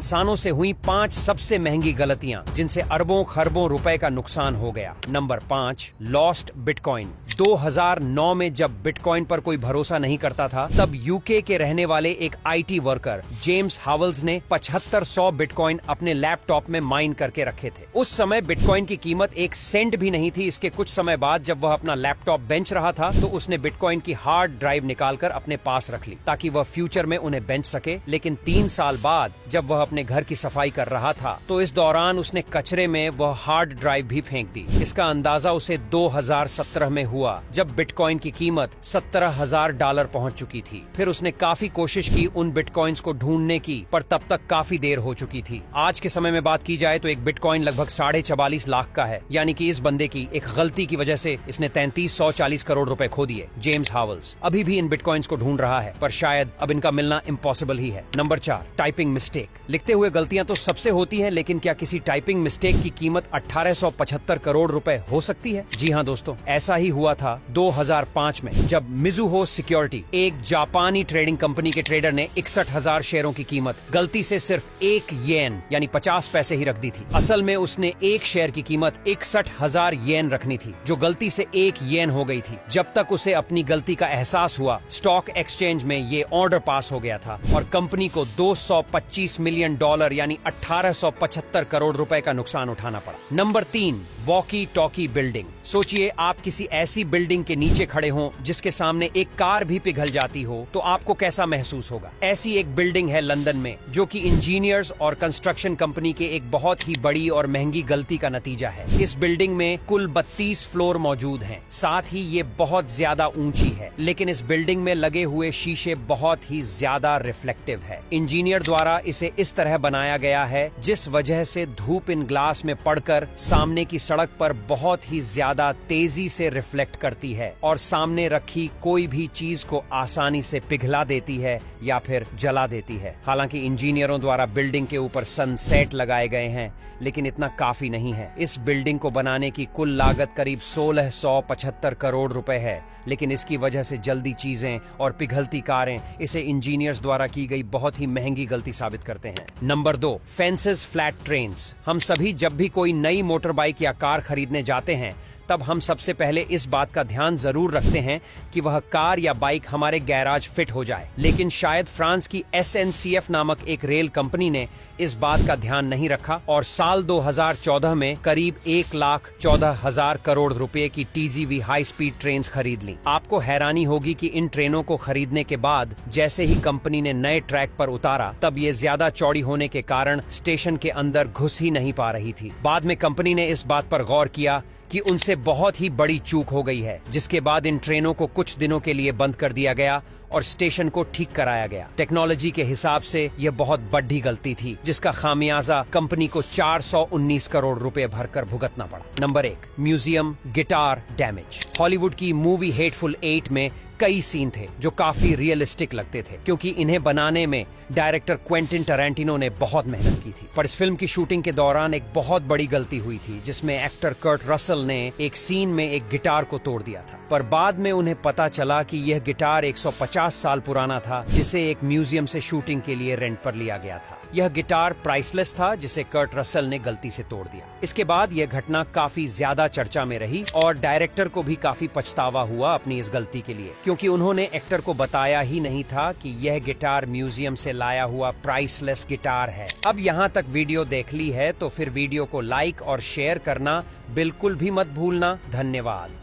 इंसानों से हुई 5 सबसे महंगी गलतियां जिनसे अरबों खरबों रुपए का नुकसान हो गया। Number 5, lost bitcoin. 2009 में जब बिटकॉइन पर कोई भरोसा नहीं करता था, तब यूके के रहने वाले एक आईटी वर्कर जेम्स हावल्स ने 7500 बिटकॉइन अपने लैपटॉप में माइन करके रखे थे। उस समय बिटकॉइन की कीमत 1 सेंट भी नहीं थी। इसके कुछ समय बाद जब वह अपना लैपटॉप बेंच रहा था, तो उसने बिटकॉइन की हार्ड ड्राइव निकालकर अपने पास रख ली ताकि वह फ्यूचर में उन्हें बेंच सके। लेकिन 3 साल बाद जब वह अपने घर की सफाई कर रहा था, तो इस दौरान उसने कचरे में वह हार्ड ड्राइव भी फेंक दी। इसका अंदाजा उसे 2017 में हुआ, जब बिटकॉइन की कीमत $17,000 पहुंच चुकी थी। फिर उसने काफी कोशिश की उन बिटकॉइंस को ढूंढने की, पर तब तक काफी देर हो चुकी थी। आज के समय में बात की जाए तो एक बिटकॉइन लगभग 44.5 लाख का है, यानी कि इस बंदे की एक गलती की वजह से इसने 3340 करोड़ रुपए खो दिए। जेम्स हावल्स अभी भी इन बिटकॉइंस को ढूंढ रहा है, पर शायद अब इनका मिलना इम्पॉसिबल ही है। Number 4, typing mistake. लिखते हुए गलतियां तो सबसे होती हैं, लेकिन क्या किसी टाइपिंग मिस्टेक की कीमत 1875 करोड़ रुपए हो सकती है? जी हाँ दोस्तों, ऐसा ही हुआ था 2005 में, जब मिजुहो सिक्योरिटी, एक जापानी ट्रेडिंग कंपनी के ट्रेडर ने 61,000 शेयरों की कीमत गलती से सिर्फ 1 येन यानी 50 पैसे ही रख दी थी। असल में उसने एक शेयर की कीमत 61,000 येन रखनी थी, जो गलती से 1 येन हो गई थी। जब तक उसे अपनी गलती का एहसास हुआ, स्टॉक एक्सचेंज में ये ऑर्डर पास हो गया था और कंपनी को $225 मिलियन यानी 1875 करोड़ रुपए का नुकसान उठाना पड़ा। Number 3, walkie talkie building. सोचिए आप किसी ऐसी बिल्डिंग के नीचे खड़े हों जिसके सामने एक कार भी पिघल जाती हो, तो आपको कैसा महसूस होगा? ऐसी एक बिल्डिंग है लंदन में, जो कि इंजीनियर्स और कंस्ट्रक्शन कंपनी के एक बहुत ही बड़ी और महंगी गलती का नतीजा है। इस बिल्डिंग में कुल 32 फ्लोर मौजूद हैं, साथ ही ये बहुत ज्यादा ऊंची है, लेकिन इस बिल्डिंग में लगे हुए शीशे बहुत ही ज्यादा रिफ्लेक्टिव है। इंजीनियर द्वारा इसे इस तरह बनाया गया है जिस वजह से धूप इन ग्लास में पड़कर सामने की सड़क पर बहुत ही ज्यादा तेजी से रिफ्लेक्ट करती है और सामने रखी कोई भी चीज को आसानी से पिघला देती है या फिर जला देती है। हालांकि इंजीनियरों द्वारा बिल्डिंग के ऊपर सनसेट लगाए गए हैं, लेकिन इतना काफी नहीं है। इस बिल्डिंग को बनाने की कुल लागत करीब 1675 करोड़ रुपए है, लेकिन इसकी वजह से जल्दी चीजें और पिघलती कारें इसे इंजीनियर्स द्वारा की गई बहुत ही महंगी गलती साबित करते हैं। Number 2, fences flat trains. हम सभी जब भी कोई नई मोटर बाइक या कार खरीदने जाते हैं, तब हम सबसे पहले इस बात का ध्यान जरूर रखते हैं कि वह कार या बाइक हमारे गैराज फिट हो जाए। लेकिन शायद फ्रांस की SNCF नामक एक रेल कंपनी ने इस बात का ध्यान नहीं रखा और साल 2014 में करीब 1,14,000 करोड़ रुपए की TGV हाई स्पीड ट्रेन खरीद ली। आपको हैरानी होगी कि इन ट्रेनों को खरीदने के बाद जैसे ही कंपनी ने नए ट्रैक पर उतारा, तब ये ज्यादा चौड़ी होने के कारण स्टेशन के अंदर घुस ही नहीं पा रही थी। बाद में कंपनी ने इस बात पर गौर किया कि उनसे बहुत ही बड़ी चूक हो गई है, जिसके बाद इन ट्रेनों को कुछ दिनों के लिए बंद कर दिया गया और स्टेशन को ठीक कराया गया। टेक्नोलॉजी के हिसाब से यह बहुत बड़ी गलती थी, जिसका खामियाजा कंपनी को 419 करोड़ रुपए भरकर भुगतना पड़ा। Number 1, museum guitar damage. Hollywood की मूवी हेटफुल 8 में कई सीन थे जो काफी रियलिस्टिक लगते थे, क्योंकि इन्हें बनाने में डायरेक्टर क्वेंटिन टैरेंटिनो ने बहुत मेहनत की थी। पर इस फिल्म की शूटिंग के दौरान एक बहुत बड़ी गलती हुई थी, जिसमें एक्टर कर्ट रसल ने एक सीन में एक गिटार को तोड़ दिया था। पर बाद में उन्हें पता चला कि यह गिटार 150 साल पुराना था, जिसे एक म्यूजियम से शूटिंग के लिए रेंट पर लिया गया था। यह गिटार प्राइसलेस था, जिसे कर्ट रसल ने गलती से तोड़ दिया। इसके बाद यह घटना काफी ज्यादा चर्चा में रही और डायरेक्टर को भी काफी पछतावा हुआ अपनी इस गलती के लिए, क्योंकि उन्होंने एक्टर को बताया ही नहीं था कि यह गिटार म्यूजियम से लाया हुआ प्राइसलेस गिटार है। अब यहाँ तक वीडियो देख ली है, तो फिर वीडियो को लाइक और शेयर करना बिल्कुल भी मत भूलना। धन्यवाद।